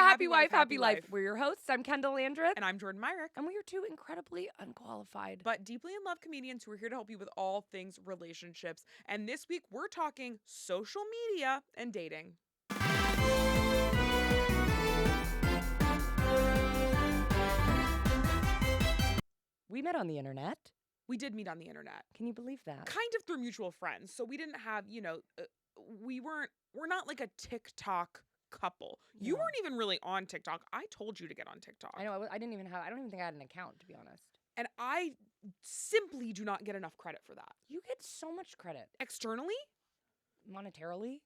Happy Wife, Happy Life. We're your hosts. I'm Kendahl Landreth. And I'm Jordan Myrick. And we are two incredibly unqualified, but deeply in love comedians who are here to help you with all things relationships. And this week, we're talking social media and dating. We met on the internet. We did meet on the internet. Can you believe that? Kind of through mutual friends. So we didn't have, we're not like a TikTok couple. No. You weren't even really on TikTok. I told you to get on TikTok. I know. I don't even think I had an account, to be honest. And I simply do not get enough credit for that. You get so much credit. Externally? Monetarily,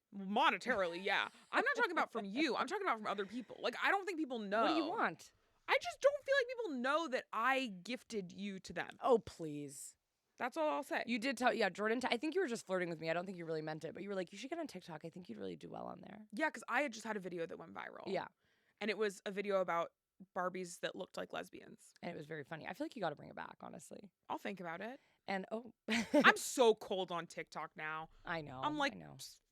yeah. I'm not talking about from you. I'm talking about from other people. Like, I don't think people know. What do you want? I just don't feel like people know that I gifted you to them. Oh, please. That's all I'll say. You did Jordan, I think you were just flirting with me. I don't think you really meant it, but you were like, you should get on TikTok. I think you'd really do well on there. Yeah, because I had just had a video that went viral. Yeah. And it was a video about Barbies that looked like lesbians. And it was very funny. I feel like you got to bring it back, honestly. I'll think about it. And, I'm so cold on TikTok now. I know. I'm like,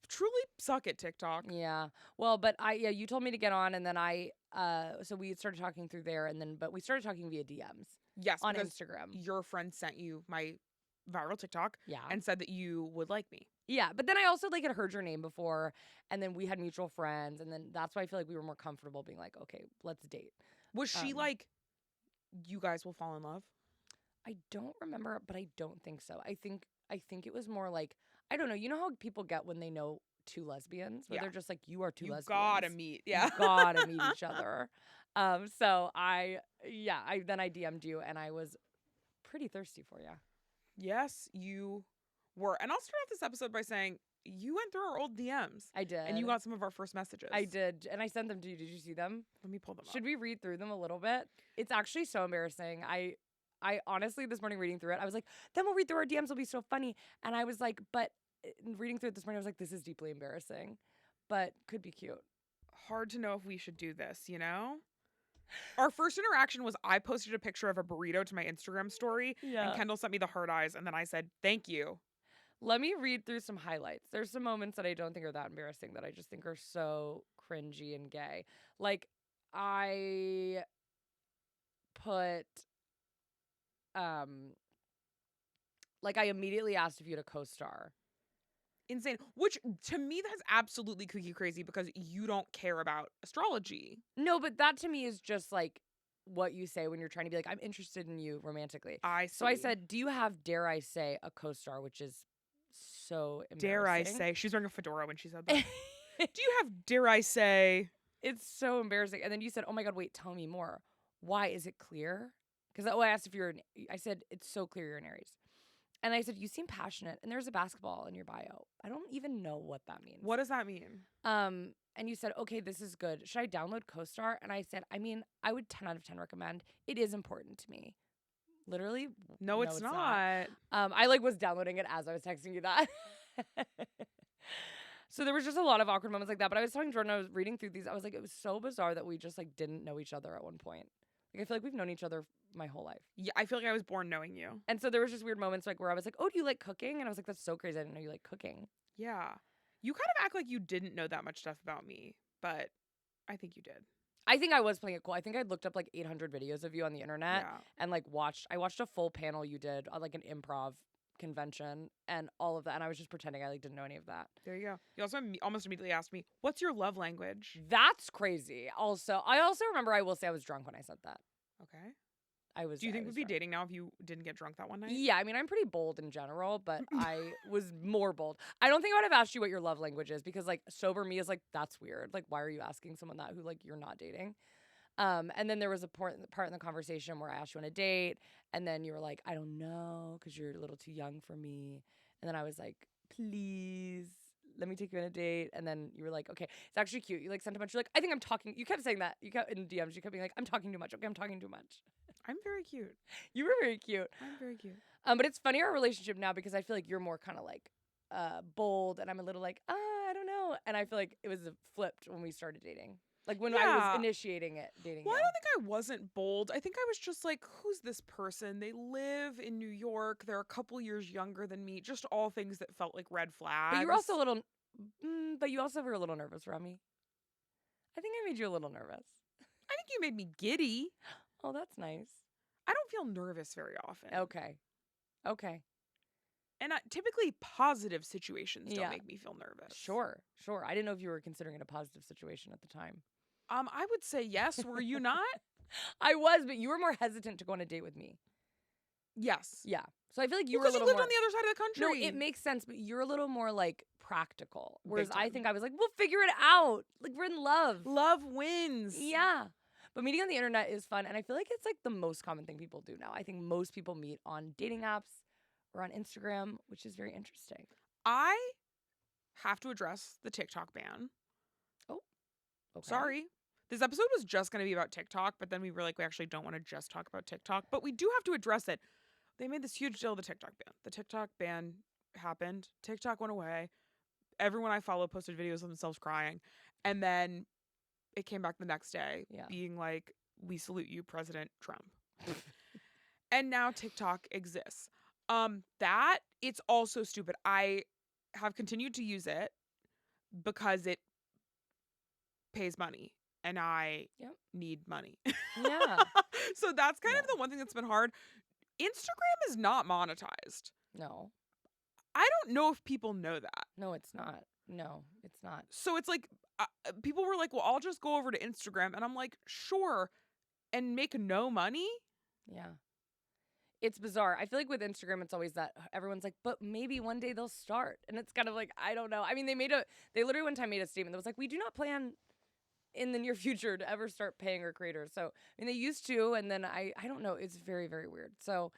truly suck at TikTok. Yeah. Well, but you told me to get on, and then so we started talking through there, but we started talking via DMs. Yes, on Instagram. Your friend sent you my viral TikTok, yeah, and said that you would like me. Yeah, but then I also had heard your name before, and then we had mutual friends, and then that's why I feel like we were more comfortable being like, okay, let's date. Was she like, you guys will fall in love? I don't remember, but I don't think so. I think it was more like, I don't know. You know how people get when they know two lesbians, where they're just like, you are two lesbians. You gotta meet. Yeah. You gotta meet each other. So I DM'd you, and I was pretty thirsty for you. Yes, you were. And I'll start off this episode by saying you went through our old DMs. I did. And you got some of our first messages. I did. And I sent them to you. Did you see them? Let me pull them up. Should we read through them a little bit? It's actually so embarrassing. I honestly, this morning reading through it, I was like, then we'll read through our DMs. It'll be so funny. And I was like, but reading through it this morning, I was like, this is deeply embarrassing, but could be cute. Hard to know if we should do this, you know? Our first interaction was I posted a picture of a burrito to my Instagram story, and Kendahl sent me the heart eyes, and then I said, thank you. Let me read through some highlights. There's some moments that I don't think are that embarrassing that I just think are so cringy and gay. Like, I put, I immediately asked if you had a co-star. Insane. Which, to me, that's absolutely kooky crazy because you don't care about astrology. No, but that to me is just like what you say when you're trying to be like, I'm interested in you romantically. So I said, do you have, dare I say, a co-star, which is so embarrassing. Dare I say? She's wearing a fedora when she said that. Do you have, dare I say? It's so embarrassing. And then you said, oh my God, wait, tell me more. Why? Is it clear? Because I asked if I said, it's so clear you're an Aries. And I said, you seem passionate, and there's a basketball in your bio. I don't even know what that means. What does that mean? And you said, okay, this is good. Should I download CoStar? And I said, I mean, I would 10 out of 10 recommend. It is important to me. Literally? No, it's not. I was downloading it as I was texting you that. So there was just a lot of awkward moments like that. But I was talking to Jordan, I was reading through these. I was like, it was so bizarre that we just didn't know each other at one point. I feel like we've known each other my whole life. Yeah, I feel like I was born knowing you. And so there was just weird moments where I was like, oh, do you like cooking? And I was like, that's so crazy. I didn't know you like cooking. Yeah. You kind of act like you didn't know that much stuff about me, but I think you did. I think I was playing it cool. I think I looked up 800 videos of you on the internet and I watched a full panel you did on an improv convention and all of that. And I was just pretending I didn't know any of that. There you go. You also almost immediately asked me, what's your love language? That's crazy. I also remember, I will say I was drunk when I said that. Okay. Do you think we'd be dating now if you didn't get drunk that one night? Yeah, I mean, I'm pretty bold in general, but I was more bold. I don't think I would have asked you what your love language is because sober me is that's weird. Why are you asking someone that who you're not dating? And then there was a part in the conversation where I asked you on a date, and then you were like, I don't know, because you're a little too young for me. And then I was like, please, let me take you on a date. And then you were like, okay, it's actually cute. You sent a bunch. You're like, I think I'm talking. You kept saying that. You kept in DMs. You kept being like, I'm talking too much. Okay, I'm talking too much. I'm very cute. You were very cute. I'm very cute. But it's funny our relationship now because I feel like you're more kind of bold, and I'm a little I don't know. And I feel like it was flipped when we started dating. When I was initiating dating. Well, I don't think I wasn't bold. I think I was just who's this person? They live in New York. They're a couple years younger than me. Just all things that felt like red flags. But you were also a little, but you also were a little nervous around me. I think I made you a little nervous. I think you made me giddy. Oh, that's nice. I don't feel nervous very often. Okay. And typically positive situations don't Yeah. make me feel nervous. Sure. I didn't know if you were considering it a positive situation at the time. I would say yes. Were you not? I was, but you were more hesitant to go on a date with me. Yes. Yeah. So I feel like you were a Because little you lived more... on the other side of the country. No, it makes sense, but you're a little more like practical. Whereas Big I time. think I was like, we'll figure it out. Like we're in love. Love wins. Yeah. But meeting on the internet is fun. And I feel like it's like the most common thing people do now. I think most people meet on dating apps or on Instagram, which is very interesting. I have to address the TikTok ban. Oh, okay. Sorry. This episode was just going to be about TikTok, but then we were like, we actually don't want to just talk about TikTok, but we do have to address it. They made this huge deal of the TikTok ban. The TikTok ban happened. TikTok went away. Everyone I follow posted videos of themselves crying. And then it came back the next day being like, we salute you, President Trump. And now TikTok exists. That it's also stupid. I have continued to use it because it pays money and I need money. Yeah. So that's kind of the one thing that's been hard. Instagram is not monetized. No. I don't know if people know that. No, it's not. No, it's not. So it's like people were like, well, I'll just go over to Instagram. And I'm like, sure. And make no money? Yeah. It's bizarre. I feel like with Instagram, it's always that everyone's like, but maybe one day they'll start. And it's kind of like, I don't know. I mean, they literally one time made a statement that was like, we do not plan in the near future to ever start paying our creators. So, I mean, they used to, and then I don't know. It's very, very weird. So,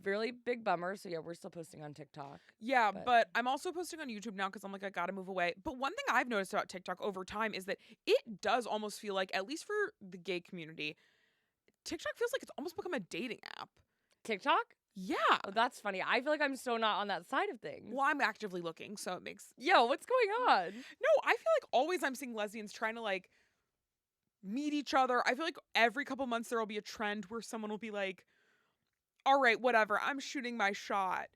really big bummer. So, yeah, we're still posting on TikTok. Yeah, but I'm also posting on YouTube now because I'm like, I got to move away. But one thing I've noticed about TikTok over time is that it does almost feel like, at least for the gay community, TikTok feels like it's almost become a dating app. TikTok? Yeah. Oh, that's funny. I feel like I'm so not on that side of things. Well, I'm actively looking, so it makes... Yo, what's going on? No, I feel like always I'm seeing lesbians trying to, like, meet each other. I feel like every couple months there will be a trend where someone will be like, all right, whatever, I'm shooting my shot.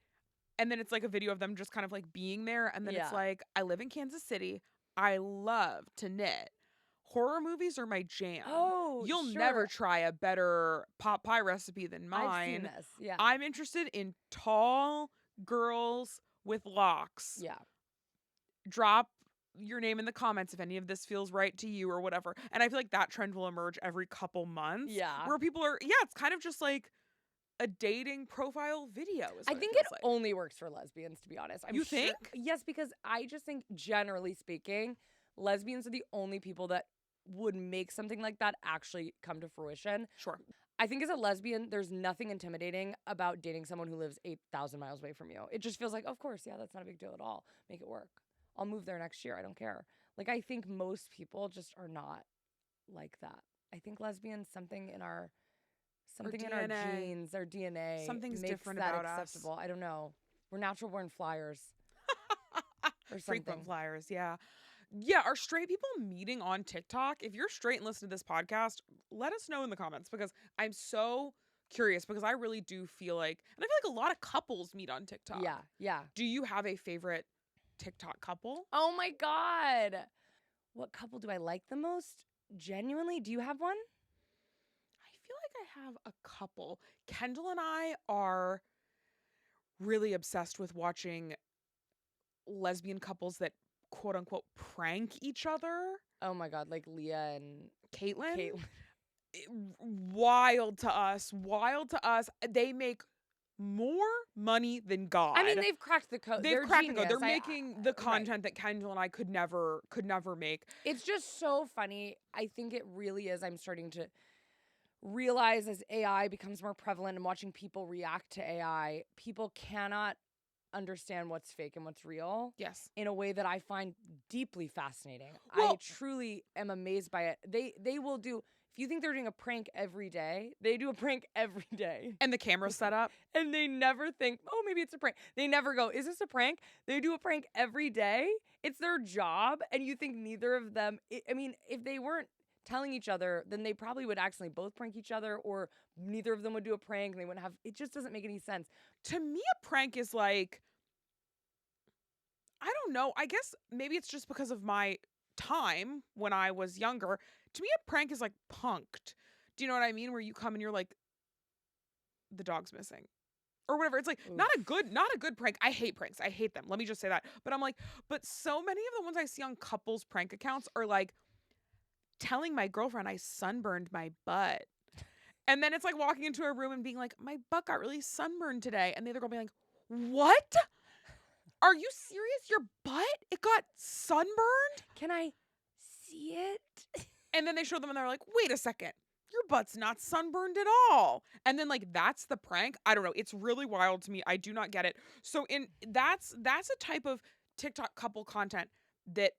And then it's like a video of them just kind of like being there. And then it's like, I live in Kansas City. I love to knit. Horror movies are my jam. Oh, You'll never try a better pot pie recipe than mine. I've seen this. Yeah. I'm interested in tall girls with locks. Yeah. Drop your name in the comments if any of this feels right to you or whatever. And I feel like that trend will emerge every couple months. Yeah. Where people are, it's kind of just like a dating profile video. I think it only works for lesbians, to be honest. You think? Yes, because I just think, generally speaking, lesbians are the only people that would make something like that actually come to fruition. Sure. I think as a lesbian, there's nothing intimidating about dating someone who lives 8,000 miles away from you. It just feels like, of course, that's not a big deal at all. Make it work. I'll move there next year. I don't care. Like, I think most people just are not like that. I think lesbians, something in our genes, our DNA, something's makes different that about acceptable. us. I don't know. We're natural born flyers. Or something. Frequent flyers, yeah. Yeah, are straight people meeting on TikTok? If you're straight and listen to this podcast, let us know in the comments because I'm so curious because I really do feel like, and I feel like a lot of couples meet on TikTok. Yeah, yeah. Do you have a favorite TikTok couple? Oh my God. What couple do I like the most? Genuinely, do you have one? I feel like I have a couple. Kendahl and I are really obsessed with watching lesbian couples that quote unquote prank each other. Oh my God, like Leah and Caitlin. Wild to us. They make more money than God. I mean, they've cracked the code. They've They're cracked genius. the code. They're making the content that Kendahl and I could never make. It's just so funny. I think it really is. I'm starting to realize as AI becomes more prevalent and watching people react to AI, people cannot understand what's fake and what's real. Yes. In a way that I find deeply fascinating. Well, I truly am amazed by it. They will do, if you think they're doing a prank every day, they do a prank every day. And the camera's set up. And they never think, oh, maybe it's a prank. They never go, is this a prank? They do a prank every day. It's their job. And you think neither of them, I mean, if they weren't telling each other, then they probably would accidentally both prank each other, or neither of them would do a prank and they wouldn't have, it just doesn't make any sense. To me, a prank is like, I don't know. I guess maybe it's just because of my time when I was younger, to me a prank is like punked. Do you know what I mean? Where you come and you're like, the dog's missing. Or whatever. It's like not a good prank. I hate pranks. I hate them. Let me just say that. But I'm like, but so many of the ones I see on couples prank accounts are like telling my girlfriend I sunburned my butt. And then it's like walking into a room and being like, my butt got really sunburned today. And the other girl being like, what? Are you serious? Your butt? It got sunburned? Can I see it? And then they show them and they're like, wait a second. Your butt's not sunburned at all. And then like that's the prank. I don't know. It's really wild to me. I do not get it. So that's a type of TikTok couple content that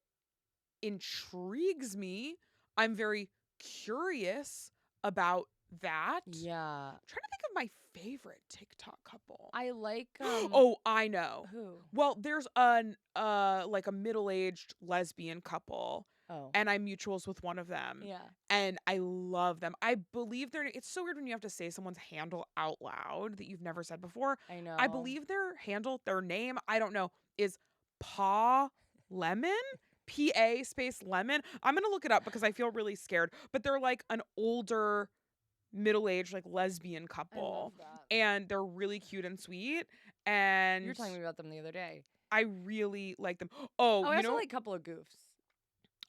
intrigues me. I'm very curious about that. Yeah. I'm trying to think of my favorite TikTok couple. I like oh, I know. Who? Well, there's like a middle-aged lesbian couple. Oh. And I'm mutuals with one of them. Yeah. And I love them. I believe it's so weird when you have to say someone's handle out loud that you've never said before. I know. I believe their name, I don't know, is Pa Lemon? PA space lemon. I'm going to look it up because I feel really scared. But they're like an older, middle-aged, like lesbian couple. I love that. And they're really cute and sweet. And you were telling me about them the other day. I really like them. Oh, I also like a couple of goofs.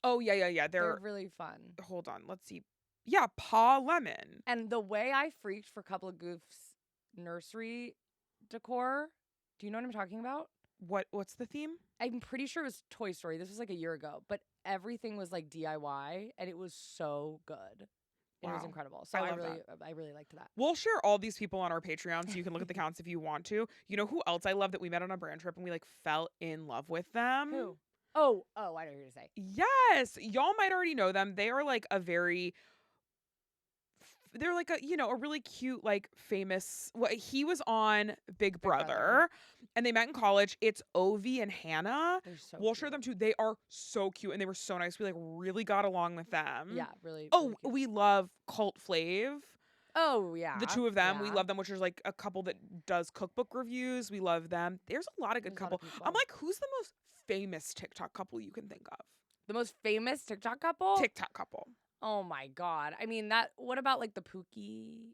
Oh, yeah. They're really fun. Hold on. Let's see. Yeah, Pa Lemon. And the way I freaked for Couple of Goofs nursery decor, do you know what I'm talking about? What's the theme? I'm pretty sure it was Toy Story. This was like a year ago, but everything was like DIY and it was so good. It was incredible. So I really liked that. We'll share all these people on our Patreon so you can look at the counts if you want to. You know who else I love that we met on a brand trip and we like fell in love with them? Who? Oh, I know what you're going to say. Yes. Y'all might already know them. They are like they're like a really cute, like famous, he was on Big Brother and they met in college. It's Ovi and Hannah. We'll share them too. They are so cute and they were so nice. We like really got along with them. Yeah, really. Oh, really we love Cult Flav. Oh, yeah. The two of them, we love them, which is like a couple that does cookbook reviews. We love them. There's a lot of good couple. I'm like, who's the most famous TikTok couple you can think of? The most famous TikTok couple? TikTok couple. Oh my God. I mean, what about like the Pookie?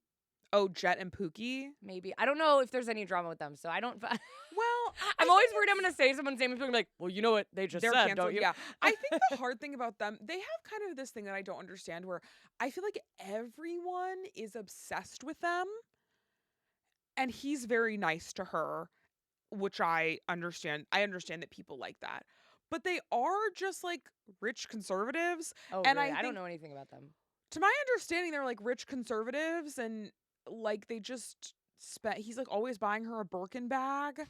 Oh, Jet and Pookie? Maybe. I don't know if there's any drama with them, so I don't. Well, I'm always worried I'm going to say someone's name and people are gonna be like, well, you know what they just said, canceled, don't you? Yeah. I think the hard thing about them, they have kind of this thing that I don't understand where I feel like everyone is obsessed with them and he's very nice to her, which I understand. I understand that people like that. But they are just like rich conservatives. Oh, and really? I think, don't know anything about them. To my understanding, they're like rich conservatives and like they just he's like always buying her a Birkin bag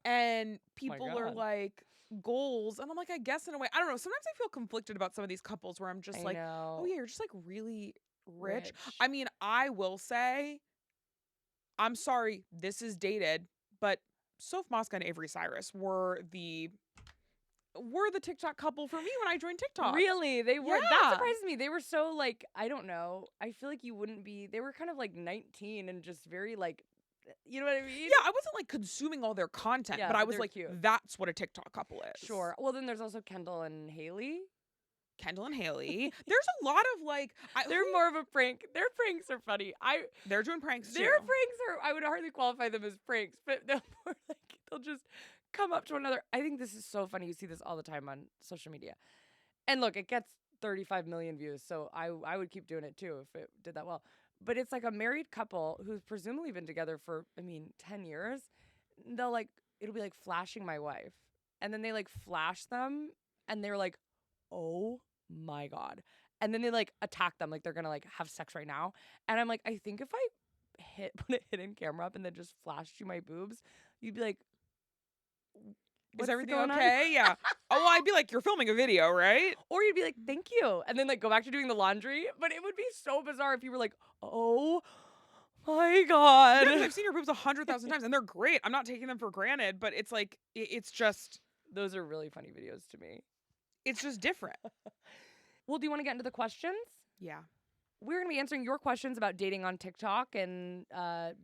and people are like goals. And I'm like, I guess in a way, I don't know. Sometimes I feel conflicted about some of these couples where I'm just oh yeah, you're just like really rich. I mean, I will say, I'm sorry, this is dated, but Soph Mosca and Avery Cyrus were the TikTok couple for me when I joined TikTok. Really? They were? Yeah. That surprises me. They were so like, I don't know. I feel like you wouldn't be, they were kind of like 19 and just very like, you know what I mean? Yeah, I wasn't like consuming all their content, but I was like, cute. That's what a TikTok couple is. Sure. Well, then there's also Kendahl and Haley. Kendahl and Haley. There's a lot of like they're more of a prank. Their pranks are funny. They're doing pranks too. Their pranks are, I would hardly qualify them as pranks, but they're more like they'll just come up to one another. I think this is so funny. You see this all the time on social media. And look, it gets 35 million views, so I would keep doing it too if it did that well. But it's like a married couple who's presumably been together for 10 years. It'll be like flashing my wife. And then they like flash them and they're like, "Oh my God." And then they like attack them like they're going to like have sex right now. And I'm like, I think if I put a hidden camera up and then just flashed you my boobs, you'd be like, is everything okay? Yeah. Oh, well, I'd be like, you're filming a video, right? Or you'd be like, thank you. And then like go back to doing the laundry. But it would be so bizarre if you were like, oh my God. Yeah, I've seen your boobs 100,000 times and they're great. I'm not taking them for granted, but it's like, it's just. Those are really funny videos to me. It's just different. Well, do you want to get into the questions? Yeah. We're going to be answering your questions about dating on TikTok and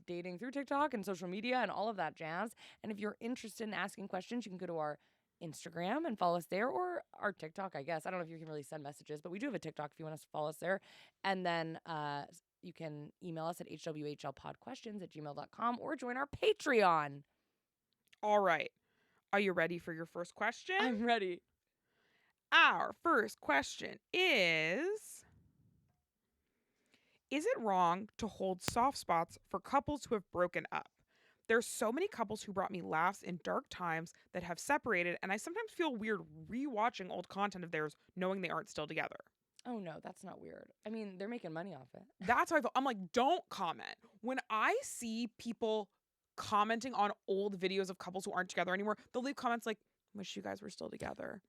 dating through TikTok and social media and all of that jazz. And if you're interested in asking questions, you can go to our Instagram and follow us there, or our TikTok, I guess. I don't know if you can really send messages, but we do have a TikTok if you want us to follow us there. And then you can email us at hwhlpodquestions@gmail.com or join our Patreon. All right. Are you ready for your first question? I'm ready. Our first question is it wrong to hold soft spots for couples who have broken up? There's so many couples who brought me laughs in dark times that have separated, and I sometimes feel weird rewatching old content of theirs knowing they aren't still together. Oh, no, that's not weird. I mean, they're making money off it. That's how I feel. I'm like, don't comment. When I see people commenting on old videos of couples who aren't together anymore, they'll leave comments like, wish you guys were still together.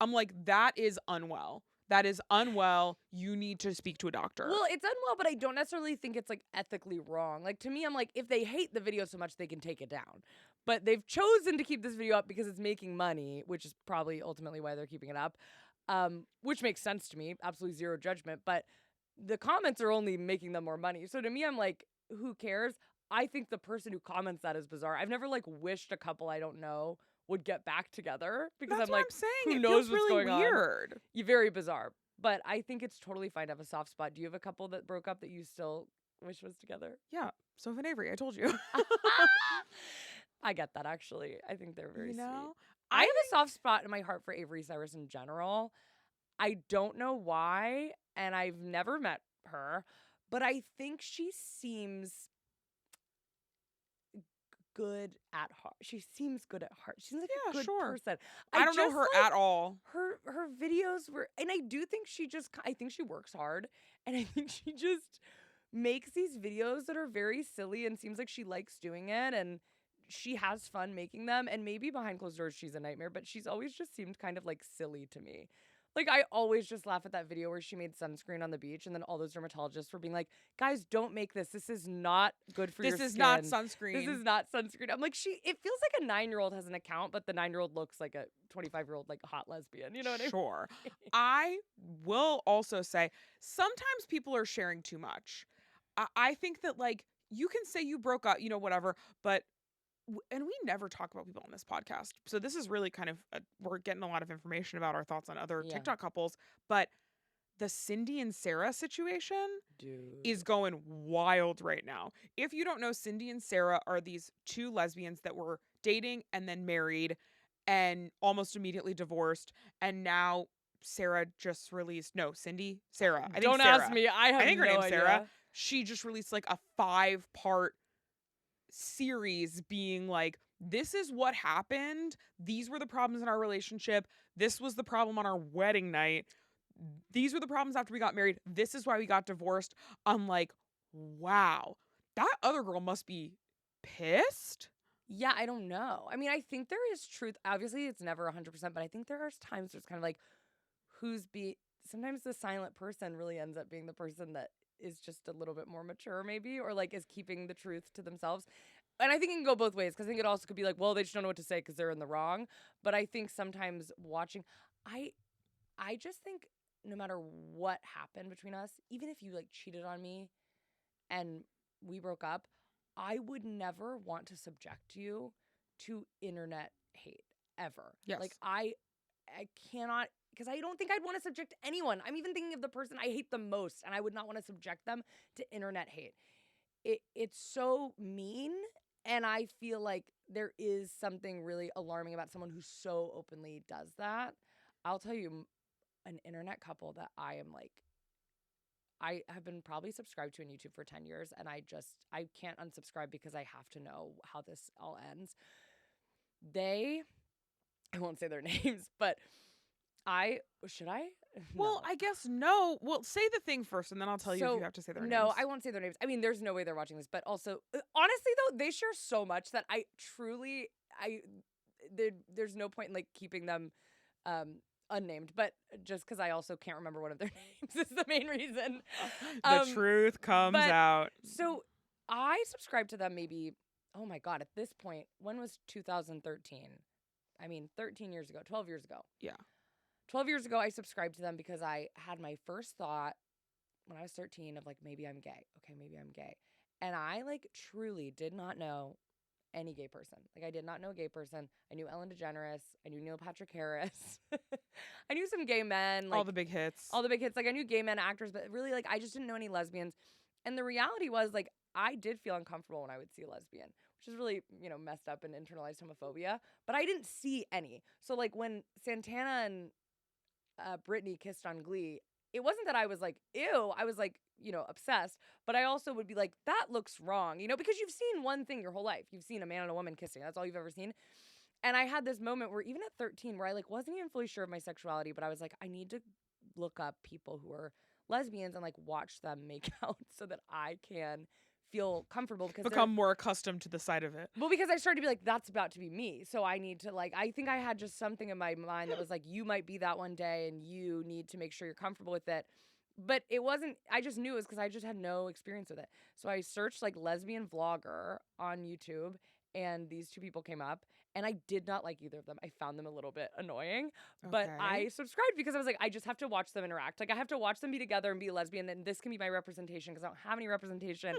I'm like, that is unwell. That is unwell. You need to speak to a doctor. Well, it's unwell, but I don't necessarily think it's like ethically wrong. Like, to me, I'm like, if they hate the video so much, they can take it down. But they've chosen to keep this video up because it's making money, which is probably ultimately why they're keeping it up, which makes sense to me. Absolutely zero judgment. But the comments are only making them more money. So to me, I'm like, who cares? I think the person who comments that is bizarre. I've never like wished a couple I don't know would get back together because That's I'm like, what I'm saying. who It knows feels what's really going weird. on? You're very bizarre. But I think it's totally fine to have a soft spot. Do you have a couple that broke up that you still wish was together? Yeah. Soph and Avery, I told you. I get that, actually. I think they're very sweet. I I have a soft spot in my heart for Avery Cyrus in general. I don't know why, and I've never met her, but I think she seems good at heart. She seems good at heart. She's like a good person. I don't know her at all. Her videos were, and I do think I think she works hard, and I think she just makes these videos that are very silly and seems like she likes doing it, and she has fun making them. And maybe behind closed doors she's a nightmare, but she's always just seemed kind of like silly to me. Like, I always just laugh at that video where she made sunscreen on the beach, and then all those dermatologists were being like, guys, don't make this. This is not good for your skin. This is not sunscreen. This is not sunscreen. I'm like, it feels like a 9-year-old has an account, but the 9-year-old looks like a 25-year-old, like, hot lesbian. You know what I mean? Sure. I will also say sometimes people are sharing too much. I think that, like, you can say you broke up, whatever, but and we never talk about people on this podcast. So this is really kind of, we're getting a lot of information about our thoughts on other TikTok couples. But the Cindy and Sarah situation is going wild right now. If you don't know, Cindy and Sarah are these two lesbians that were dating and then married and almost immediately divorced. And now Sarah just released, Sarah. I think Don't Sarah. ask me. I think her name's idea. Sarah. She just released like a 5-part series being like, this is what happened. These were the problems in our relationship. This was the problem on our wedding night. These were the problems after we got married. This is why we got divorced. I'm like, wow, that other girl must be pissed. Yeah, I don't know. I mean, I think there is truth. Obviously, it's never 100%, but I think there are times where it's kind of like, sometimes the silent person really ends up being the person that is just a little bit more mature, maybe, or like is keeping the truth to themselves. And I think it can go both ways, because I think it also could be like, well, they just don't know what to say because they're in the wrong. But I think sometimes watching, I just think no matter what happened between us, even if you like cheated on me and we broke up, I would never want to subject you to internet hate ever. Yes. Like I cannot, because I don't think I'd want to subject anyone. I'm even thinking of the person I hate the most, and I would not want to subject them to internet hate. It's so mean, and I feel like there is something really alarming about someone who so openly does that. I'll tell you, an internet couple that I am like, I have been probably subscribed to on YouTube for 10 years, and I can't unsubscribe because I have to know how this all ends. I won't say their names, but should I? Well, No. I guess no. Well, say the thing first, and then I'll tell you if you have to say their names. No, I won't say their names. I mean, there's no way they're watching this, but also, honestly, though, they share so much that there's no point in like keeping them unnamed. But just because I also can't remember one of their names is the main reason. The truth comes out. So I subscribed to them maybe, oh my God, at this point, when was 2013? I mean, 13 years ago, 12 years ago. Yeah. 12 years ago, I subscribed to them because I had my first thought when I was 13 of like, maybe I'm gay. Okay, maybe I'm gay. And I like truly did not know any gay person. Like I did not know a gay person. I knew Ellen DeGeneres. I knew Neil Patrick Harris. I knew some gay men. Like all the big hits. all the big hits. Like I knew gay men actors, but really like I just didn't know any lesbians. And the reality was like I did feel uncomfortable when I would see a lesbian, which is really, messed up and internalized homophobia. But I didn't see any. So like when Santana and Brittany kissed on Glee, it wasn't that I was like, ew. I was like, obsessed. But I also would be like, that looks wrong, because you've seen one thing your whole life. You've seen a man and a woman kissing. That's all you've ever seen. And I had this moment where even at 13, where I like wasn't even fully sure of my sexuality, but I was like, I need to look up people who are lesbians and like watch them make out so that I can feel comfortable because become more accustomed to the sight of it. Well, because I started to be like, that's about to be me. So I need to like, I think I had just something in my mind that was like, you might be that one day and you need to make sure you're comfortable with it. But it wasn't, I just knew it was because I just had no experience with it. So I searched like lesbian vlogger on YouTube and these two people came up and I did not like either of them. I found them a little bit annoying, but I subscribed because I was like, I just have to watch them interact. Like I have to watch them be together and be lesbian and this can be my representation because I don't have any representation.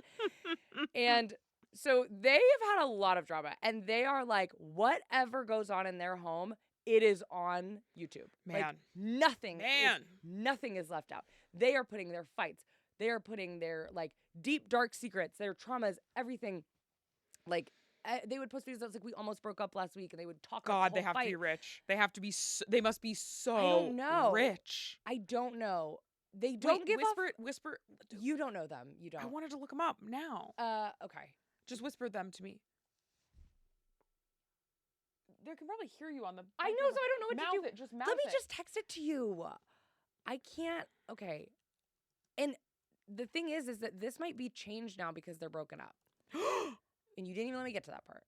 And so they have had a lot of drama and they are like, whatever goes on in their home, it is on YouTube. Man. Like nothing is left out. They are putting their fights. They are putting their like deep, dark secrets, their traumas, everything. Like they would post videos that was like, we almost broke up last week and they would talk about the they whole have fight. to be rich. They have to be, they must be so I don't know. rich. I don't know. They don't give whisper. You don't know them. You don't. I wanted to look them up now. Okay. Just whisper them to me. They can probably hear you on the. I know, so I don't know what to do. It. Just mouth Let me it. just text it to you. I can't. Okay. And the thing is that this might be changed now because they're broken up. And you didn't even let me get to that part.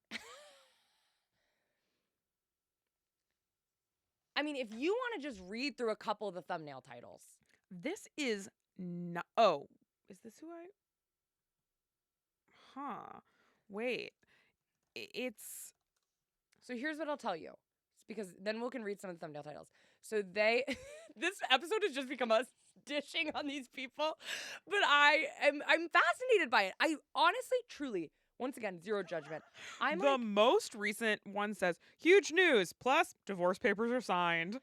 I mean, if you want to just read through a couple of the thumbnail titles. This is not. Oh, is this who I? Huh. Wait. It's. So here's what I'll tell you. It's because then we can read some of the thumbnail titles. So they, this episode has just become us dishing on these people, but I'm fascinated by it. I honestly, truly, once again, zero judgment. The most recent one says, huge news, plus divorce papers are signed.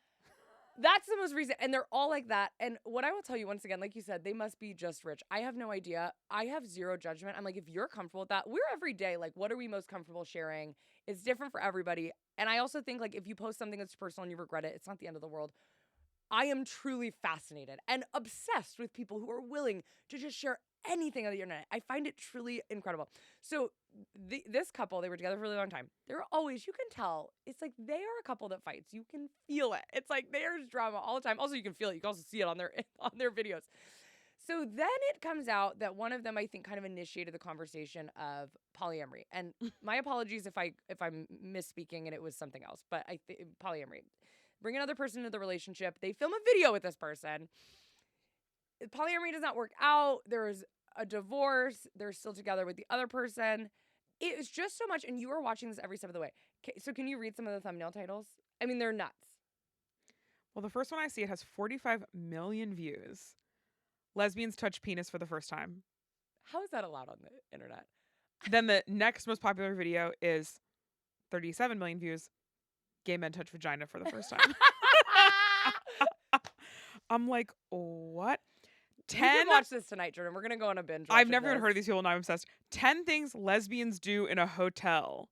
That's the most recent. And they're all like that. And what I will tell you once again, like you said, they must be just rich. I have no idea. I have zero judgment. I'm like, if you're comfortable with that, we're every day. Like, what are we most comfortable sharing? It's different for everybody. And I also think like if you post something that's personal and you regret it, it's not the end of the world. I am truly fascinated and obsessed with people who are willing to just share anything on the internet. I find it truly incredible. So this couple, they were together for a really long time. They're always, you can tell, it's like they are a couple that fights. You can feel it. It's like there's drama all the time. Also, you can feel it. You can also see it on their videos. So then it comes out that one of them, I think, kind of initiated the conversation of polyamory. And my apologies if I'm misspeaking and it was something else, but I think polyamory. Bring another person into the relationship. They film a video with this person. Polyamory does not work out. There's a divorce. They're still together with the other person. It was just so much. And you are watching this every step of the way. Okay, so can you read some of the thumbnail titles? I mean, they're nuts. Well, the first one I see, it has 45 million views. Lesbians touch penis for the first time. How is that allowed on the internet? Then the next most popular video is 37 million views. Gay men touch vagina for the first time. I'm like, what? 10. We can watch this tonight, Jordan. We're going to go on a binge. I've never even heard of these people and I'm obsessed. 10 things lesbians do in a hotel.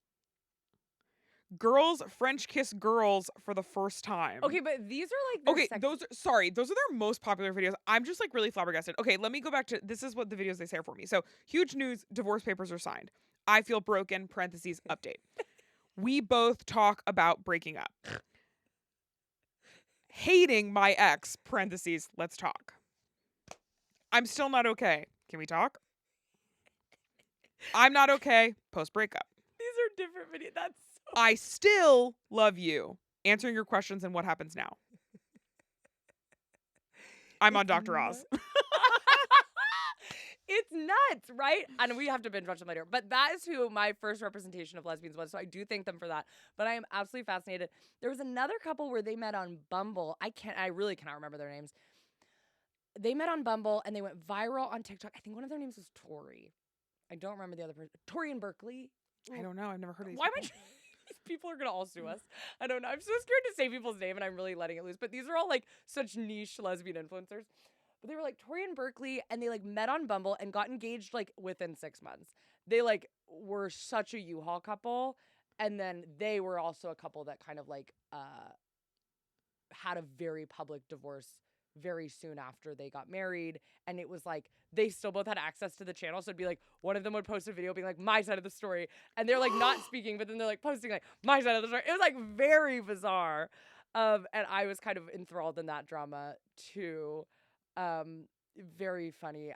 Girls French kiss girls for the first time. Okay, but these are like those are their most popular videos. I'm just like really flabbergasted. Okay, let me go back to this is what the videos they say for me. So, huge news, divorce papers are signed. I feel broken, parentheses, update. We both talk about breaking up. Hating my ex, parentheses, let's talk. I'm still not okay. Can we talk? I'm not okay, post breakup. These are different videos. That's so I still love you. Answering your questions and what happens now. I'm on Dr. Oz. It's nuts, right? And we have to binge watch them later. But that is who my first representation of lesbians was. So I do thank them for that. But I am absolutely fascinated. There was another couple where they met on Bumble. I really cannot remember their names. They met on Bumble and they went viral on TikTok. I think one of their names was Tori. I don't remember the other person. Tori and Berkeley. I don't know. I've never heard of these Why am I? people. These people are gonna all sue us. I don't know. I'm so scared to say people's name, and I'm really letting it loose. But these are all like such niche lesbian influencers. But they were like Tori and Berkeley, and they like met on Bumble and got engaged like within 6 months. They like were such a U-Haul couple, and then they were also a couple that kind of like had a very public divorce very soon after they got married. And it was like they still both had access to the channel, so it'd be like one of them would post a video being like my side of the story, and they're like not speaking, but then they're like posting like my side of the story. It was like very bizarre, and I was kind of enthralled in that drama too. Very funny.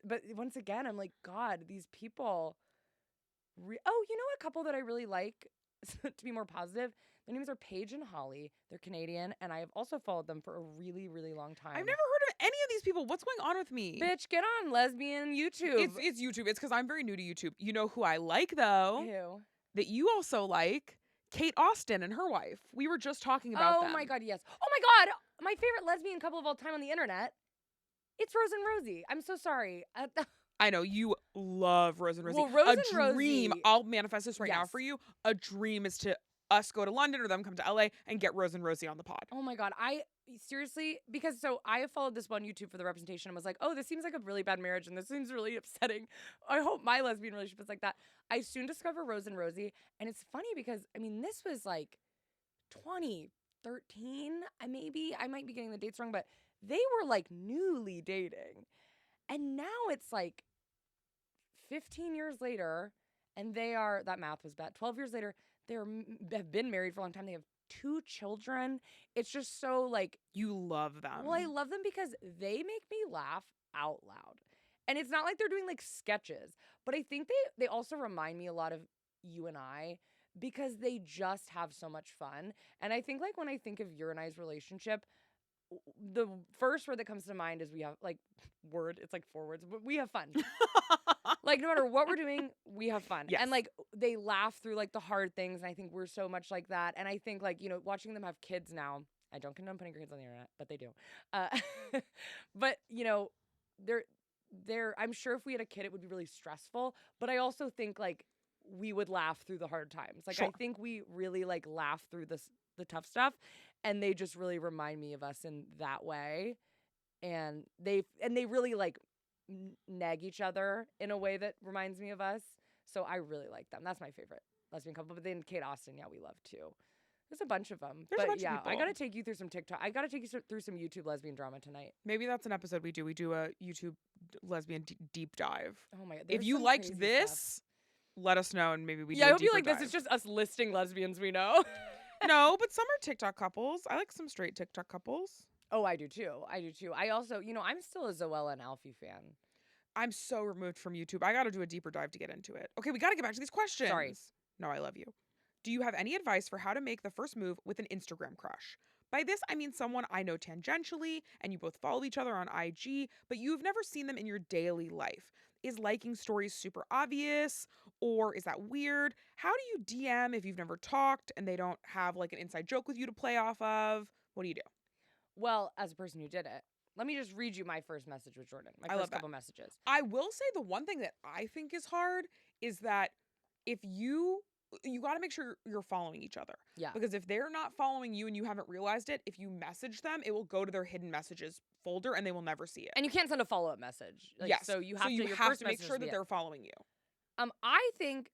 But once again, I'm like, God, these people. Oh, you know a couple that I really like to be more positive. Their names are Paige and Holly. They're Canadian, and I have also followed them for a really, really long time. I've never heard of any of these people. What's going on with me? Bitch, get on lesbian YouTube. It's YouTube. It's because I'm very new to YouTube. You know who I like though? Who? That you also like? Kate Austin and her wife. We were just talking about them. Oh my God, yes. Oh my God, my favorite lesbian couple of all time on the internet. It's Rose and Rosie. I'm so sorry. I know you love Rose and Rosie. Well, Rose and dream. Rosie- I'll manifest this right now Yes. for you. A dream is to us go to London or them come to LA and get Rose and Rosie on the pod. Oh my God. I seriously, because so I have followed this one YouTube for the representation and was like, oh, this seems like a really bad marriage and this seems really upsetting. I hope my lesbian relationship is like that. I soon discover Rose and Rosie. And it's funny because, I mean, this was like 2013, maybe. I might be getting the dates wrong, but they were like newly dating. And now it's like 15 years later, and they are, that math was bad, 12 years later, have been married for a long time. They have 2 children. It's just so like, You love them. well, I love them because they make me laugh out loud. And it's not like they're doing like sketches, but I think they also remind me a lot of you and I because they just have so much fun. And I think like when I think of your and I's relationship, the first word that comes to mind is we have like it's like 4 words, but we have fun. Like no matter what we're doing, we have fun. Yes. And like they laugh through like the hard things. And I think we're so much like that. And I think like, you know, watching them have kids now, I don't condone putting your kids on the internet, but they do. But you know, I'm sure if we had a kid, it would be really stressful. But I also think like we would laugh through the hard times. Like Sure. I think we really like laugh through the tough stuff. And they just really remind me of us in that way. And they really like nag each other in a way that reminds me of us. So I really like them. That's my favorite lesbian couple. But then Kate Austin, yeah, we love too. There's a bunch of them. There's a bunch of yeah, I people. gotta take you through some TikTok. I gotta take you through some YouTube lesbian drama tonight. Maybe that's an episode we do. We do a YouTube lesbian deep dive. Oh my God. If there's you some liked crazy this, stuff. let us know and maybe we Yeah, do I a hope you deeper like this. dive. It's just us listing lesbians we know. No, but some are TikTok couples. I like some straight TikTok couples. Oh, I do too. I also, you know, I'm still a Zoella and Alfie fan. I'm so removed from YouTube. I got to do a deeper dive to get into it. Okay, we got to get back to these questions. Sorry. No, I love you. Do you have any advice for how to make the first move with an Instagram crush? By this, I mean someone I know tangentially and you both follow each other on IG, but you've never seen them in your daily life. Is liking stories super obvious or is that weird? How do you DM if you've never talked and they don't have like an inside joke with you to play off of? What do you do? Well, as a person who did it, let me just read you my first message with Jordan. My I love first that. couple messages. I will say the one thing that I think is hard is that if you got to make sure you're following each other. Yeah. Because if they're not following you and you haven't realized it, if you message them, it will go to their hidden messages folder and they will never see it. And you can't send a follow-up message. Like, yes. So you have your first to make message sure has to that be it. they're following you. I think,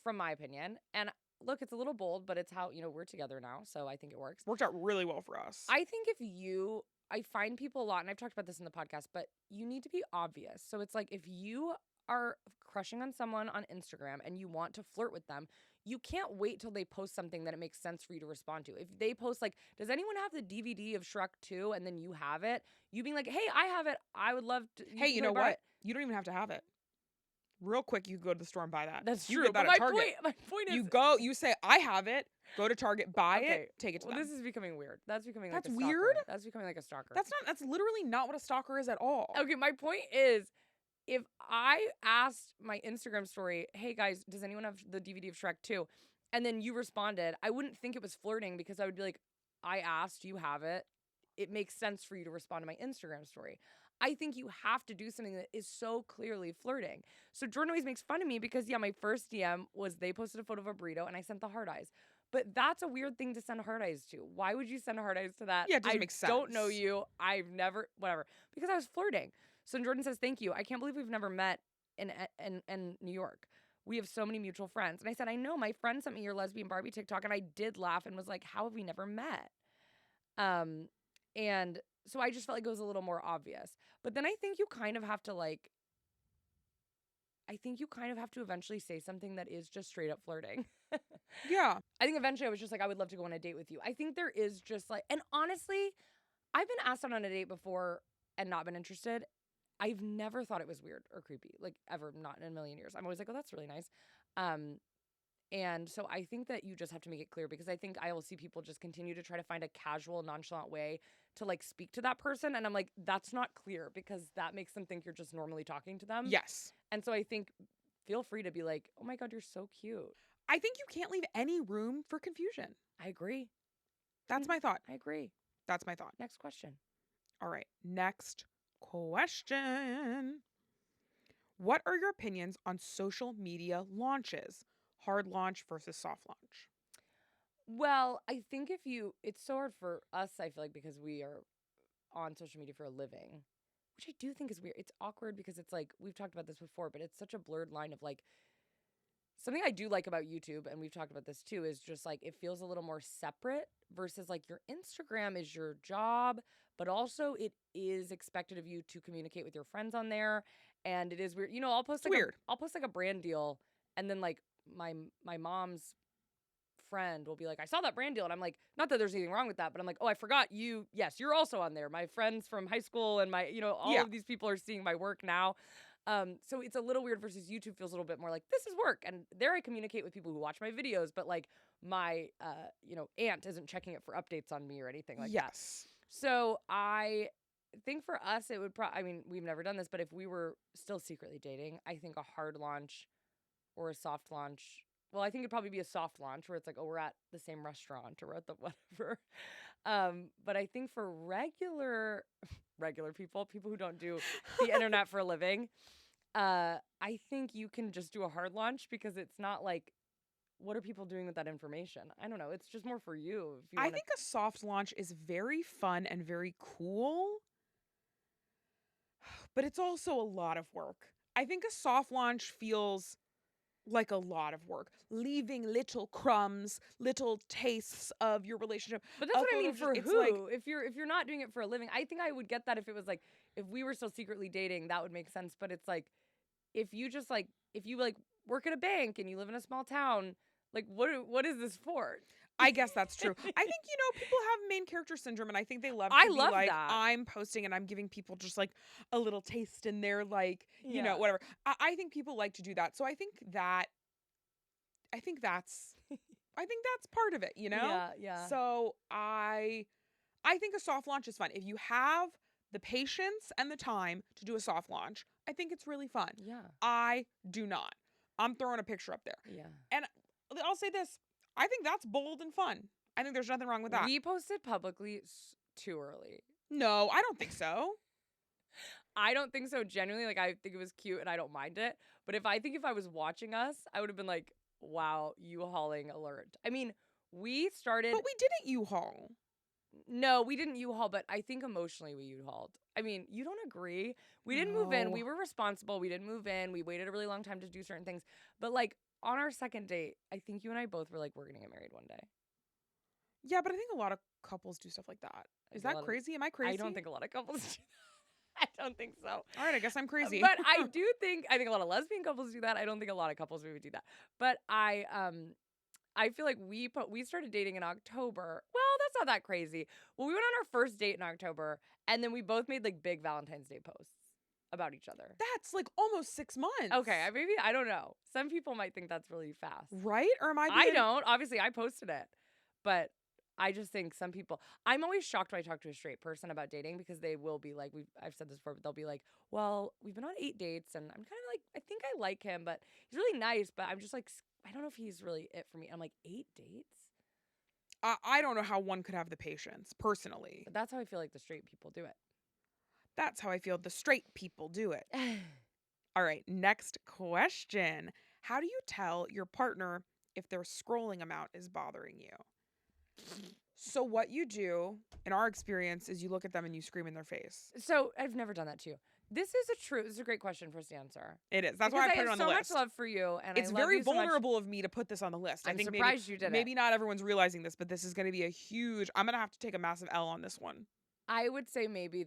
from my opinion, and look, it's a little bold, but it's how, you know, we're together now, so I think it works. Worked out really well for us. I think I find people a lot, and I've talked about this in the podcast, but you need to be obvious. So it's like if you are crushing on someone on Instagram and you want to flirt with them, you can't wait till they post something that it makes sense for you to respond to. If they post like, does anyone have the DVD of Shrek 2? And then you have it, you being like, hey, I have it. I would love to. Hey, you know borrow what? it. You don't even have to have it. Real quick, you go to the store and buy that. That's you true. Get that But at Target. my point is, You say, I have it. Go to Target, buy Okay, it, take it to well, them. this is becoming weird. That's becoming That's like a stalker. weird? That's becoming like a stalker. That's literally not what a stalker is at all. Okay, my point is, if I asked my Instagram story, hey guys, does anyone have the DVD of Shrek 2? And then you responded, I wouldn't think it was flirting because I would be like, I asked, you have it. It makes sense for you to respond to my Instagram story. I think you have to do something that is so clearly flirting. So Jordan always makes fun of me because, yeah, my first DM was they posted a photo of a burrito and I sent the heart eyes. But that's a weird thing to send heart eyes to. Why would you send heart eyes to that? Yeah, it doesn't I make don't know sense. you. I've never, whatever. Because I was flirting. So Jordan says, thank you. I can't believe we've never met in New York. We have so many mutual friends. And I said, I know, my friend sent me your lesbian Barbie TikTok and I did laugh and was like, how have we never met? And so I just felt like it was a little more obvious. But then I think you kind of have to eventually say something that is just straight up flirting. Yeah. I think eventually I was just like, I would love to go on a date with you. I think there is just like, and honestly, I've been asked out on a date before and not been interested. I've never thought it was weird or creepy, like ever, not in a million years. I'm always like, oh, that's really nice. And so I think that you just have to make it clear because I think I will see people just continue to try to find a casual, nonchalant way to like speak to that person. And I'm like, that's not clear because that makes them think you're just normally talking to them. Yes. And so I think feel free to be like, oh my God, you're so cute. I think you can't leave any room for confusion. I agree. That's my thought. I agree. That's my thought. Next question. All right. Next question. What are your opinions on social media launches? Hard launch versus soft launch. Well, I think it's so hard for us, I feel like, because we are on social media for a living, which I do think is weird. It's awkward because it's like, we've talked about this before, but it's such a blurred line of like, something I do like about YouTube, and we've talked about this too, is just like it feels a little more separate versus like your Instagram is your job, but also it is expected of you to communicate with your friends on there. And it is weird. You know, I'll post like a brand deal, and then like my mom's friend will be like, I saw that brand deal. And I'm like, not that there's anything wrong with that, but I'm like, oh, I forgot you. Yes, you're also on there. My friends from high school and all of these people are seeing my work now. So it's a little weird versus YouTube feels a little bit more like this is work. And there I communicate with people who watch my videos, but like my, aunt isn't checking it for updates on me or anything like that. Yes. So I think for us, it would we've never done this, but if we were still secretly dating, I think a hard launch or a soft launch. Well, I think it'd probably be a soft launch where it's like, oh, we're at the same restaurant or we're at the whatever. But I think for regular people who don't do the internet for a living, I think you can just do a hard launch because it's not like, what are people doing with that information? I don't know. It's just more for you. I think a soft launch is very fun and very cool, but it's also a lot of work. I think a soft launch feels like a lot of work, leaving little crumbs, little tastes of your relationship. But that's what I mean for who? Like, if you're not doing it for a living, I think I would get that if it was like, if we were still secretly dating, that would make sense. But it's like, if you work at a bank and you live in a small town, like what is this for? I guess that's true. I think, people have main character syndrome, and I think they love to be like, that. I'm posting and I'm giving people just like a little taste in their whatever. I think people like to do that. So I think that's part of it, Yeah. So I think a soft launch is fun. If you have the patience and the time to do a soft launch, I think it's really fun. Yeah. I do not. I'm throwing a picture up there. Yeah. And I'll say this. I think that's bold and fun. I think there's nothing wrong with that. We posted publicly too early. No, I don't think so. I don't think so. Genuinely, like I think it was cute and I don't mind it. But if I was watching us, I would have been like, wow, U-hauling alert. I mean, we started. But we didn't U-haul. No, we didn't U-haul, but I think emotionally we U-hauled. I mean, you don't agree. We didn't move in. We were responsible. We didn't move in. We waited a really long time to do certain things. But like on our second date, I think you and I both were like, we're going to get married one day. Yeah, but I think a lot of couples do stuff like that. Is that crazy? Am I crazy? I don't think a lot of couples do that. I don't think so. All right, I guess I'm crazy. But I think a lot of lesbian couples do that. I don't think a lot of couples would do that. But I feel like we started dating in October. Well, that's not that crazy. Well, we went on our first date in October, and then we both made like big Valentine's Day posts about each other. That's like almost 6 months. Okay, maybe, I don't know. Some people might think that's really fast. Right? Or am I I don't. Obviously, I posted it. But I just think some people, I'm always shocked when I talk to a straight person about dating because they will be like, I've said this before, but they'll be like, well, we've been on 8 dates and I'm kind of like, I think I like him, but he's really nice, but I'm just like, I don't know if he's really it for me. I'm like, 8 dates? I don't know how one could have the patience, personally. But that's how I feel like the straight people do it. That's how I feel the straight people do it. All right, next question. How do you tell your partner if their scrolling amount is bothering you? So what you do, in our experience, is you look at them and you scream in their face. So I've never done that to you. This is a great question for us to answer. It is. That's Because why I put it on the have so list. much love for you, and It's I love very you so much. vulnerable of me to put this on the list. I I'm think surprised you did maybe it. not everyone's realizing this, but this is going to be a huge. I'm going to have to take a massive L on this one. I would say maybe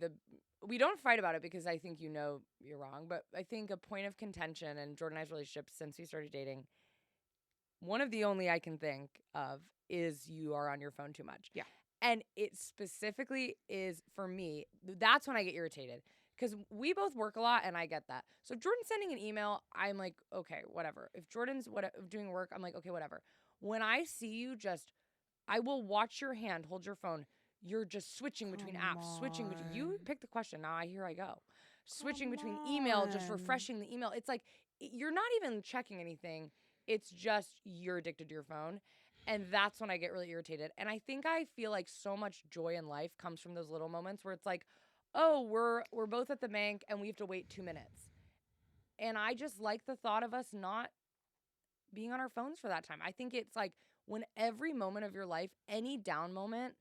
we don't fight about it because I think you know you're wrong, but I think a point of contention in Jordan and I's relationship since we started dating, one of the only I can think of is you are on your phone too much. Yeah. And it specifically is, for me, that's when I get irritated. Because we both work a lot, and I get that. So if Jordan's sending an email, I'm like, okay, whatever. If Jordan's doing work, I'm like, okay, whatever. When I see you I will watch your hand, hold your phone. You're just switching between apps, switching between. You pick the question. Now here I go. Switching between email, just refreshing the email. It's like you're not even checking anything. It's just you're addicted to your phone. And that's when I get really irritated. And I think I feel like so much joy in life comes from those little moments where it's like, oh, we're both at the bank and we have to wait 2 minutes. And I just like the thought of us not being on our phones for that time. I think it's like when every moment of your life, any down moment,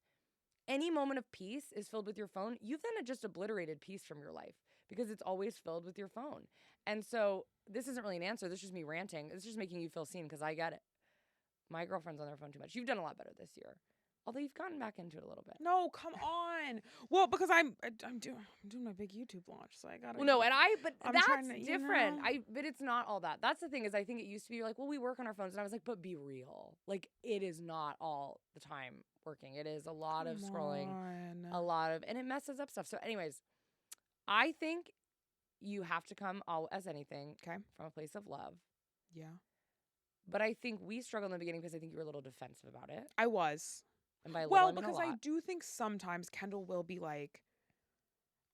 any moment of peace is filled with your phone, you've then just obliterated peace from your life because it's always filled with your phone. And so this isn't really an answer. This is just me ranting. It's just making you feel seen because I get it. My girlfriend's on their phone too much. You've done a lot better this year. Although you've gotten back into it a little bit. No, come on. Well, because I'm doing my big YouTube launch, so I gotta. Well, no, but I'm that's trying to, different. know. But it's not all that. That's the thing is I think it used to be like, well, we work on our phones, and I was like, but be real. Like it is not all the time working. It is a lot of scrolling, and it messes up stuff. So, anyways, I think you have to come as anything from a place of love. Yeah. But I think we struggled in the beginning because I think you were a little defensive about it. I was. And by a little, I mean because a lot. I do think sometimes Kendahl will be like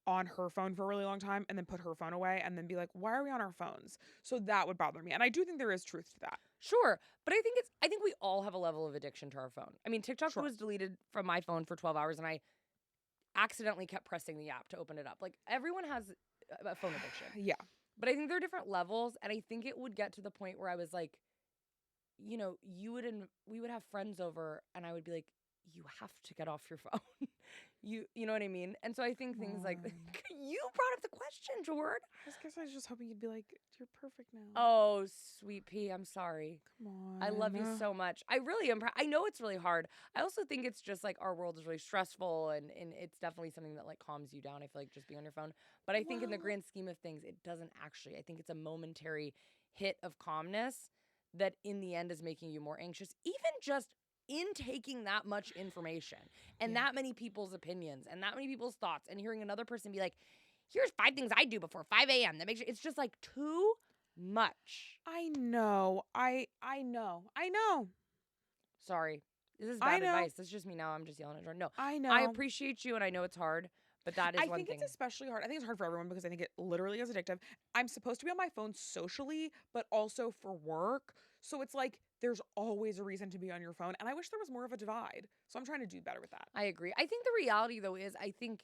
on her phone for a really long time and then put her phone away and then be like, why are we on our phones? So that would bother me. And I do think there is truth to that. Sure. But I think we all have a level of addiction to our phone. I mean, TikTok was deleted from my phone for 12 hours and I accidentally kept pressing the app to open it up. Like everyone has a phone addiction. Yeah. But I think there are different levels. And I think it would get to the point where I was like, you know, we would have friends over and I would be like, you have to get off your phone. you know what I mean? And so I think things like, you brought up the question, Jord. I guess I was just hoping you'd be like, you're perfect now. Oh, sweet pea, I'm sorry. Come on. I love you so much. I really am. I know it's really hard. I also think it's just like our world is really stressful and it's definitely something that like calms you down. I feel like just being on your phone. But I think in the grand scheme of things, it doesn't actually. I think it's a momentary hit of calmness that in the end is making you more anxious, even just in taking that much information and that many people's opinions and that many people's thoughts and hearing another person be like, here's 5 things I do before 5 a.m. that makes it's just like too much. I know. I know. Sorry. This is bad advice. This is just me now. I'm just yelling at Jordan. No. I know. I appreciate you and I know it's hard, but that is one thing. I think it's especially hard. I think it's hard for everyone because I think it literally is addictive. I'm supposed to be on my phone socially, but also for work. So it's like there's always a reason to be on your phone. And I wish there was more of a divide. So I'm trying to do better with that. I agree. I think the reality, though, is I think,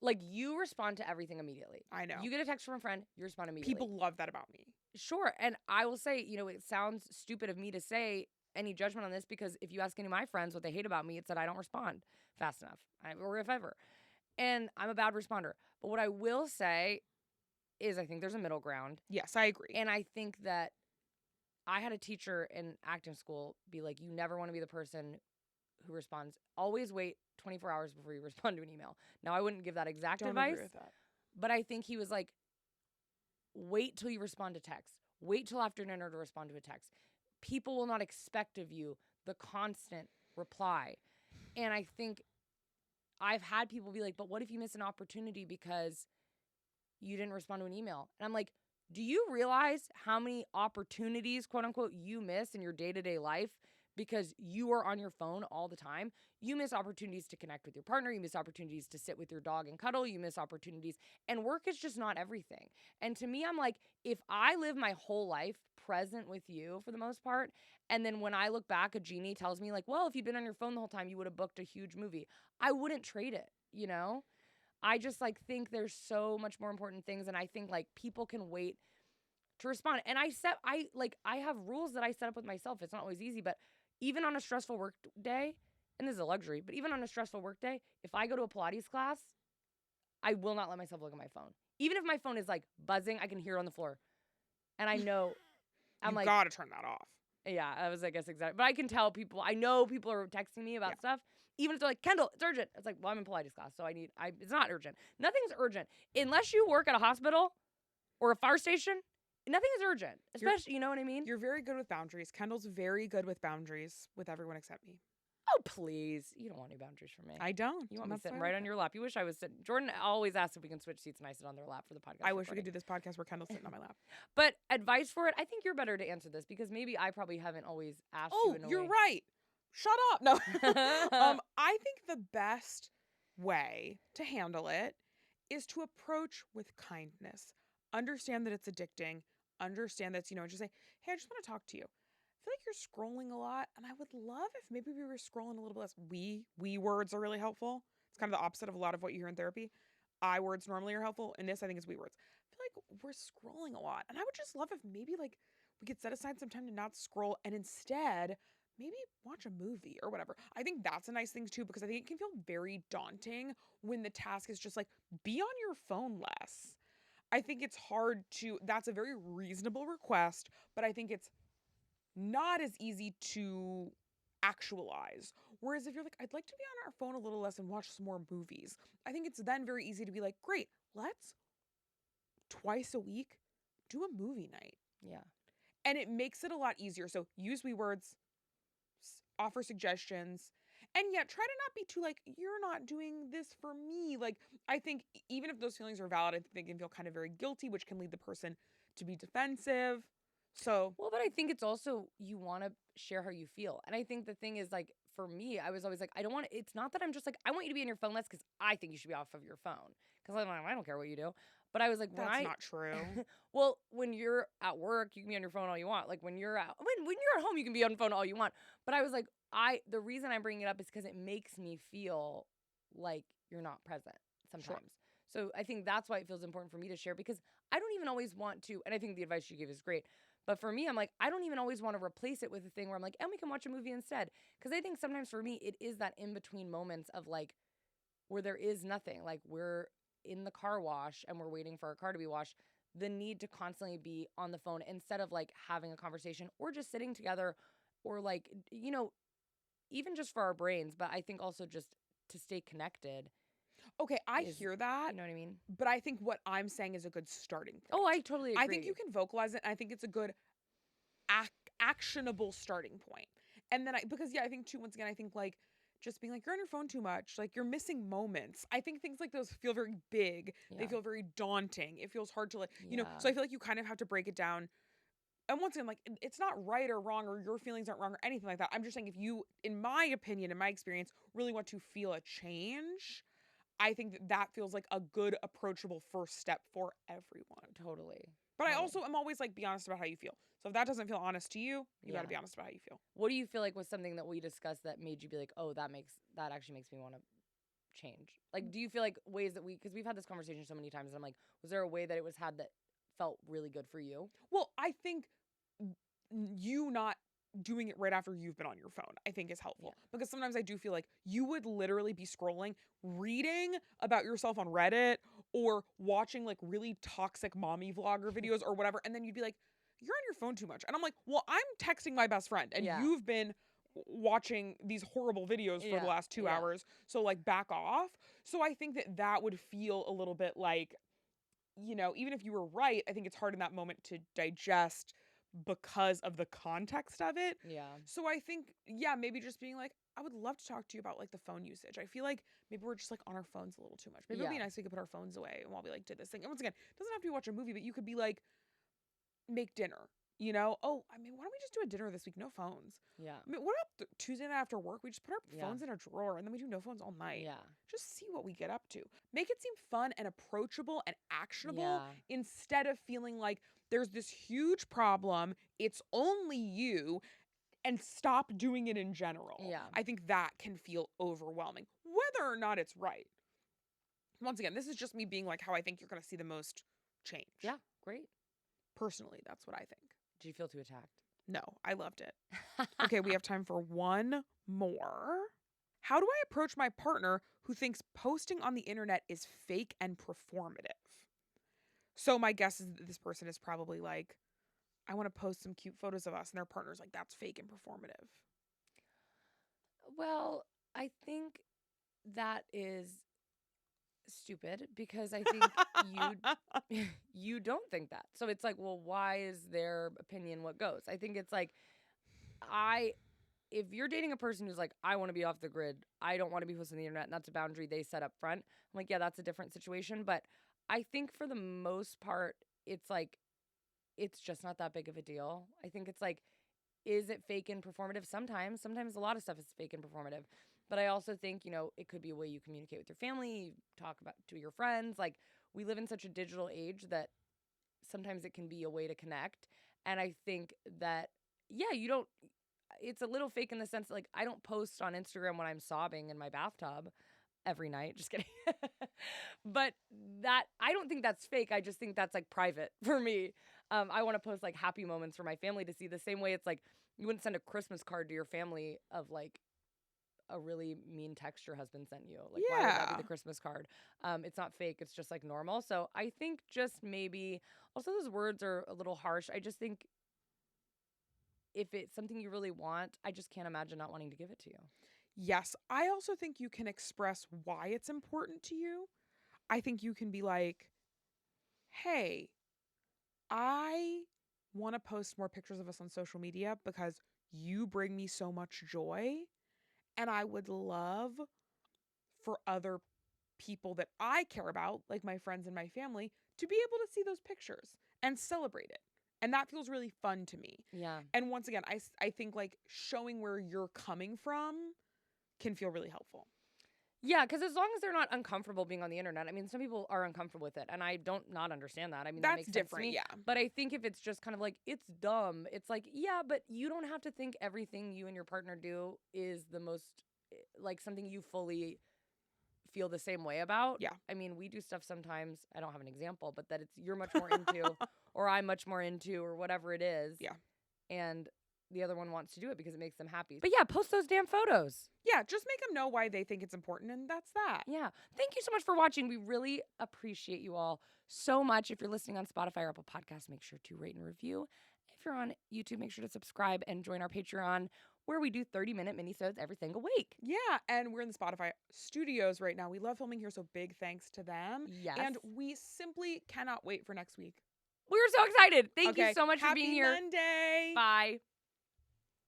like, you respond to everything immediately. I know. You get a text from a friend, you respond immediately. People love that about me. Sure. And I will say, you know, it sounds stupid of me to say any judgment on this because if you ask any of my friends what they hate about me, it's that I don't respond fast enough, or if ever. And I'm a bad responder. But what I will say is I think there's a middle ground. Yes, I agree. And I think that I had a teacher in acting school be like, you never want to be the person who responds. Always wait 24 hours before you respond to an email. Now, I wouldn't give that exact advice. Agree with that. But I think he was like, wait till you respond to text. Wait till after dinner to respond to a text. People will not expect of you the constant reply. And I think I've had people be like, but what if you miss an opportunity because you didn't respond to an email? And I'm like, do you realize how many opportunities, quote unquote, you miss in your day-to-day life because you are on your phone all the time? You miss opportunities to connect with your partner. You miss opportunities to sit with your dog and cuddle. You miss opportunities. And work is just not everything. And to me, I'm like, if I live my whole life present with you for the most part, and then when I look back, a genie tells me like, well, if you'd been on your phone the whole time, you would have booked a huge movie. I wouldn't trade it, you know? I just like think there's so much more important things, and I think like people can wait to respond. And I have rules that I set up with myself. It's not always easy, but even on a stressful work day, and this is a luxury, but even on a stressful work day, if I go to a Pilates class, I will not let myself look at my phone. Even if my phone is like buzzing, I can hear it on the floor. And I know I'm You like, gotta turn that off. yeah, I was, I guess, exactly. But I can tell people, I know people are texting me about stuff. Even if they're like, Kendahl, it's urgent. It's like, well, I'm in Pilates class, so it's not urgent. Nothing's urgent. Unless you work at a hospital or a fire station, nothing is urgent. Especially, you know what I mean? You're very good with boundaries. Kendall's very good with boundaries with everyone except me. Oh, please. You don't want any boundaries from me. I don't. You want me sitting right on your lap. You wish I was sitting. Jordan always asks if we can switch seats and I sit on their lap for the podcast. I wish we could do this podcast where Kendall's sitting on my lap. But advice for it, I think you're better to answer this because maybe I probably haven't always asked you in a you're way. right. Shut up. No. I think the best way to handle it is to approach with kindness. Understand that it's addicting. Understand that, just say, hey, I just want to talk to you. I feel like you're scrolling a lot, and I would love if maybe we were scrolling a little bit less. We words are really helpful. It's kind of the opposite of a lot of what you hear in therapy. I words normally are helpful. In this, I think it's we words. I feel like we're scrolling a lot, and I would just love if maybe like we could set aside some time to not scroll and instead maybe watch a movie or whatever. I think that's a nice thing too, because I think it can feel very daunting when the task is just like be on your phone less. I think it's hard that's a very reasonable request, but I think it's not as easy to actualize. Whereas if you're like, I'd like to be on our phone a little less and watch some more movies, I think it's then very easy to be like, great, let's twice a week do a movie night. Yeah. And it makes it a lot easier. So use we words, offer suggestions, and yet try to not be too like, you're not doing this for me. Like, I think even if those feelings are valid, I think they can feel kind of very guilty, which can lead the person to be defensive. So, well, but I think it's also you want to share how you feel. And I think the thing is, like, for me, I was always like, I don't want to, it's not that I'm just like, I want you to be on your phone less because I think you should be off of your phone. Because I don't care what you do. But I was like, that's not true. Well, when you're at work, you can be on your phone all you want. Like when you're when you're at home, you can be on the phone all you want. But I was like, the reason I'm bringing it up is because it makes me feel like you're not present sometimes. Sure. So I think that's why it feels important for me to share because I don't even always want to, and I think the advice you gave is great. But for me, I'm like, I don't even always want to replace it with a thing where I'm like, and we can watch a movie instead. Because I think sometimes for me, it is that in-between moments of like, where there is nothing. Like we're in the car wash and we're waiting for our car to be washed. The need to constantly be on the phone instead of like having a conversation or just sitting together or like, even just for our brains. But I think also just to stay connected. Okay, I hear that. You know what I mean? But I think what I'm saying is a good starting point. Oh, I totally agree. I think you can vocalize it, and I think it's a good actionable starting point. And then I think too, once again, I think like just being like, you're on your phone too much, like you're missing moments. I think things like those feel very big. Yeah. They feel very daunting. It feels hard to like, so I feel like you kind of have to break it down. And once again, like it's not right or wrong or your feelings aren't wrong or anything like that. I'm just saying if you, in my opinion, in my experience, really want to feel a change, I think that feels like a good, approachable first step for everyone. Totally. But I also am always like, be honest about how you feel. So if that doesn't feel honest to you, you got to be honest about how you feel. What do you feel like was something that we discussed that made you be like, oh, that actually makes me want to change? Like, do you feel like ways that because we've had this conversation so many times and I'm like, was there a way that it was had that felt really good for you? Well, I think you not doing it right after you've been on your phone, I think is helpful. Because sometimes I do feel like you would literally be scrolling, reading about yourself on Reddit or watching like really toxic mommy vlogger videos or whatever. And then you'd be like, you're on your phone too much. And I'm like, well, I'm texting my best friend and you've been watching these horrible videos for the last 2 hours. So like back off. So I think that would feel a little bit like, even if you were right, I think it's hard in that moment to digest because of the context of it. Yeah. So I think, maybe just being like, I would love to talk to you about like the phone usage. I feel like maybe we're just like on our phones a little too much. Maybe it'd be nice if we could put our phones away while we like did this thing. And once again, it doesn't have to be watch a movie, but you could be like, make dinner. Oh, I mean, why don't we just do a dinner this week? No phones. Yeah. I mean, what about Tuesday night after work? We just put our phones in a drawer and then we do no phones all night. Yeah. Just see what we get up to. Make it seem fun and approachable and actionable instead of feeling like there's this huge problem. It's only you. And stop doing it in general. Yeah. I think that can feel overwhelming, whether or not it's right. Once again, this is just me being like how I think you're going to see the most change. Yeah, great. Personally, that's what I think. Did you feel too attacked? No, I loved it. Okay, we have time for one more. How do I approach my partner who thinks posting on the internet is fake and performative? So my guess is that this person is probably like, I want to post some cute photos of us, and their partner's like, that's fake and performative. Well, I think that is stupid because I think you don't think that. So it's like, well, why is their opinion what goes? I think it's like if you're dating a person who's like, I want to be off the grid, I don't want to be posted on the internet, and that's a boundary they set up front, I'm like, yeah, that's a different situation. But I think for the most part, it's like, it's just not that big of a deal. I think it's like, is it fake and performative? Sometimes a lot of stuff is fake and performative. But I also think, it could be a way you communicate with your family, talk about to your friends. Like, we live in such a digital age that sometimes it can be a way to connect. And I think that, yeah, it's a little fake in the sense that, like, I don't post on Instagram when I'm sobbing in my bathtub every night. Just kidding. But I don't think that's fake. I just think that's like private for me. I want to post like happy moments for my family to see, the same way it's like you wouldn't send a Christmas card to your family of like a really mean text your husband sent you. Like, why would that be the Christmas card? It's not fake. It's just like normal. So I think just maybe also those words are a little harsh. I just think if it's something you really want, I just can't imagine not wanting to give it to you. Yes. I also think you can express why it's important to you. I think you can be like, hey, I want to post more pictures of us on social media because you bring me so much joy. And I would love for other people that I care about, like my friends and my family, to be able to see those pictures and celebrate it. And that feels really fun to me. Yeah. And once again, I think like showing where you're coming from can feel really helpful. Yeah, because as long as they're not uncomfortable being on the internet. I mean, some people are uncomfortable with it, and I don't not understand that. I mean, that That's makes sense different, to me. yeah. But I think if it's just kind of like, it's dumb, it's like, yeah, but you don't have to think everything you and your partner do is the most, like, something you fully feel the same way about. Yeah. I mean, we do stuff sometimes, I don't have an example, but that it's you're much more into, or I'm much more into, or whatever it is. Yeah. And the other one wants to do it because it makes them happy. But yeah, post those damn photos. Yeah, just make them know why they think it's important, and that's that. Yeah. Thank you so much for watching. We really appreciate you all so much. If you're listening on Spotify or Apple Podcasts, make sure to rate and review. If you're on YouTube, make sure to subscribe and join our Patreon, where we do 30-minute minisodes every single week. Yeah, and we're in the Spotify studios right now. We love filming here, so big thanks to them. Yes. And we simply cannot wait for next week. We're so excited. Thank you so much for being here. Happy Monday. Bye.